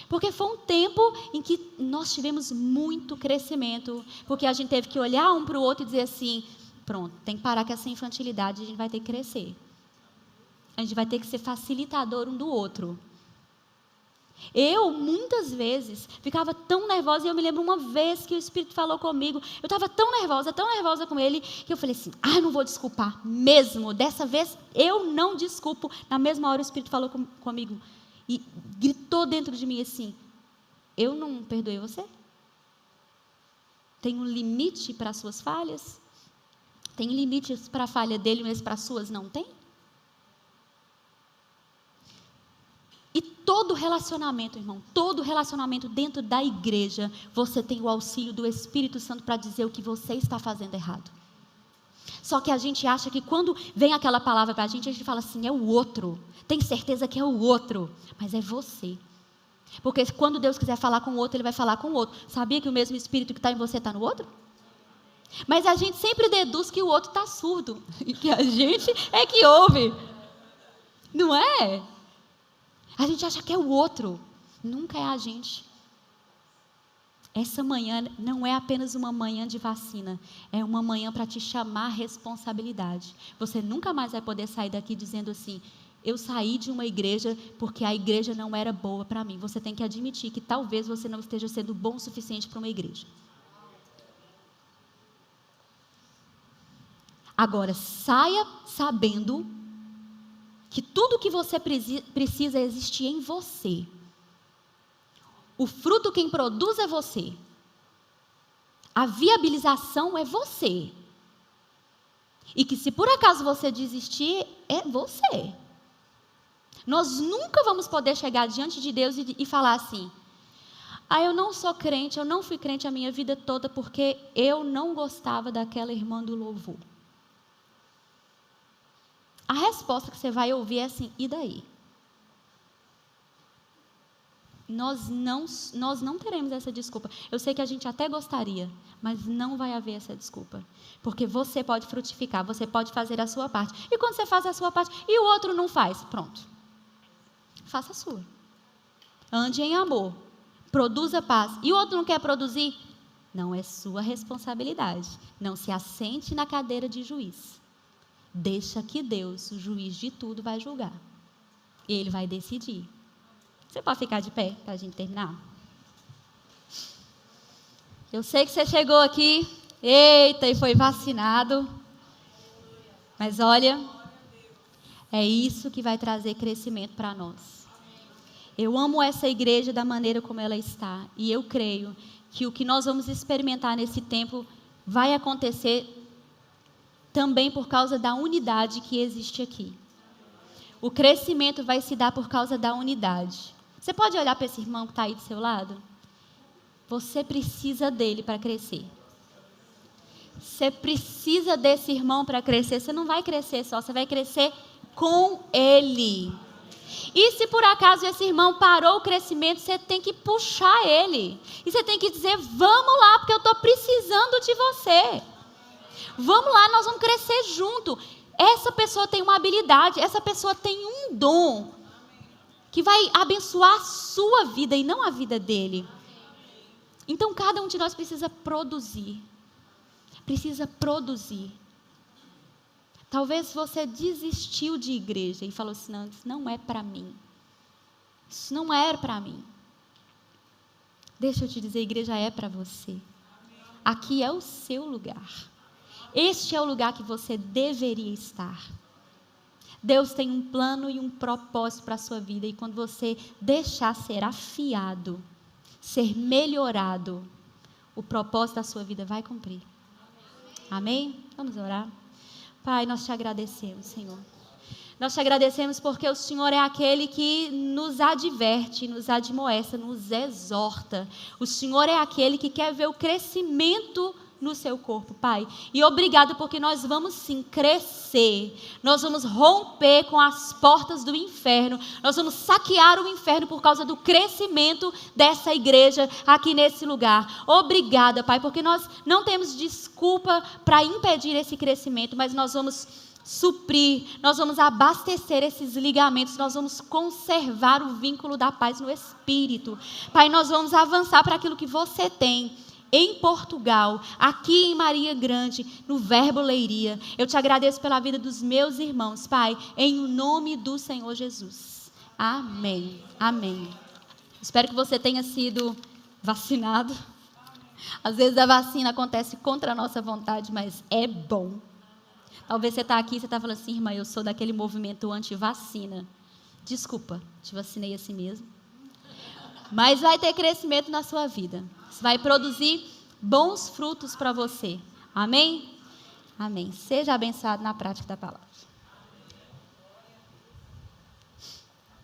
Porque foi um tempo em que nós tivemos muito crescimento, porque a gente teve que olhar um para o outro e dizer assim, pronto, tem que parar com essa infantilidade, a gente vai ter que crescer. A gente vai ter que ser facilitador um do outro. Eu, muitas vezes, ficava tão nervosa, e eu me lembro uma vez que o Espírito falou comigo, eu estava tão nervosa com ele, que eu falei assim, não vou desculpar mesmo, dessa vez eu não desculpo. Na mesma hora o Espírito falou comigo, e gritou dentro de mim assim, eu não perdoei você? Tem um limite para as suas falhas? Tem limites para a falha dele, mas para as suas não tem? E todo relacionamento, irmão, todo relacionamento dentro da igreja, você tem o auxílio do Espírito Santo para dizer o que você está fazendo errado. Só que a gente acha que quando vem aquela palavra para a gente fala assim, é o outro. Tem certeza que é o outro, mas é você. Porque quando Deus quiser falar com o outro, Ele vai falar com o outro. Sabia que o mesmo Espírito que está em você está no outro? Mas a gente sempre deduz que o outro está surdo, e que a gente é que ouve. Não é? A gente acha que é o outro, nunca é a gente. Essa manhã não é apenas uma manhã de vacina, é uma manhã para te chamar a responsabilidade. Você nunca mais vai poder sair daqui dizendo assim, eu saí de uma igreja porque a igreja não era boa para mim. Você tem que admitir que talvez você não esteja sendo bom o suficiente para uma igreja. Agora, saia sabendo que tudo que você precisa existir em você. O fruto quem produz é você. A viabilização é você. E que se por acaso você desistir, é você. Nós nunca vamos poder chegar diante de Deus e falar assim, eu não sou crente, eu não fui crente a minha vida toda porque eu não gostava daquela irmã do louvor. A resposta que você vai ouvir é assim, e daí? Nós não teremos essa desculpa. Eu sei que a gente até gostaria, mas não vai haver essa desculpa. Porque você pode frutificar, você pode fazer a sua parte. E quando você faz a sua parte e o outro não faz, pronto. Faça a sua. Ande em amor. Produza paz. E o outro não quer produzir? Não é sua responsabilidade. Não se assente na cadeira de juiz. Deixa que Deus, o juiz de tudo, vai julgar. Ele vai decidir. Você pode ficar de pé para a gente terminar? Eu sei que você chegou aqui, eita, e foi vacinado. Mas olha, é isso que vai trazer crescimento para nós. Eu amo essa igreja da maneira como ela está. E eu creio que o que nós vamos experimentar nesse tempo vai acontecer também por causa da unidade que existe aqui. O crescimento vai se dar por causa da unidade. Você pode olhar para esse irmão que está aí do seu lado? Você precisa dele para crescer. Você precisa desse irmão para crescer. Você não vai crescer só, você vai crescer com ele. E se por acaso esse irmão parou o crescimento, você tem que puxar ele. E você tem que dizer, vamos lá, porque eu estou precisando de você. Vamos lá, nós vamos crescer junto. Essa pessoa tem uma habilidade, essa pessoa tem um dom que vai abençoar a sua vida e não a vida dele. Então, cada um de nós precisa produzir. Precisa produzir. Talvez você desistiu de igreja e falou assim, não, isso não é para mim. Isso não é para mim. Deixa eu te dizer, a igreja é para você. Aqui é o seu lugar. Este é o lugar que você deveria estar. Deus tem um plano e um propósito para a sua vida. E quando você deixar ser afiado, ser melhorado, o propósito da sua vida vai cumprir. Amém? Vamos orar. Pai, nós te agradecemos, Senhor. Nós te agradecemos porque o Senhor é aquele que nos adverte, nos admoesta, nos exorta. O Senhor é aquele que quer ver o crescimento no seu corpo, Pai. E obrigado porque nós vamos sim crescer. Nós vamos romper com as portas do inferno. Nós vamos saquear o inferno por causa do crescimento dessa igreja aqui nesse lugar. Obrigada, Pai, porque nós não temos desculpa para impedir esse crescimento, mas nós vamos suprir, nós vamos abastecer esses ligamentos, nós vamos conservar o vínculo da paz no Espírito. Pai, nós vamos avançar para aquilo que você tem em Portugal, aqui em Maria Grande, no Verbo Leiria. Eu te agradeço pela vida dos meus irmãos, Pai, em nome do Senhor Jesus. Amém. Amém. Espero que você tenha sido vacinado. Às vezes a vacina acontece contra a nossa vontade, mas é bom. Talvez você está aqui e você está falando assim, irmã, eu sou daquele movimento anti-vacina. Desculpa, te vacinei assim mesmo. Mas vai ter crescimento na sua vida. Isso vai produzir bons frutos para você. Amém? Amém. Seja abençoado na prática da palavra.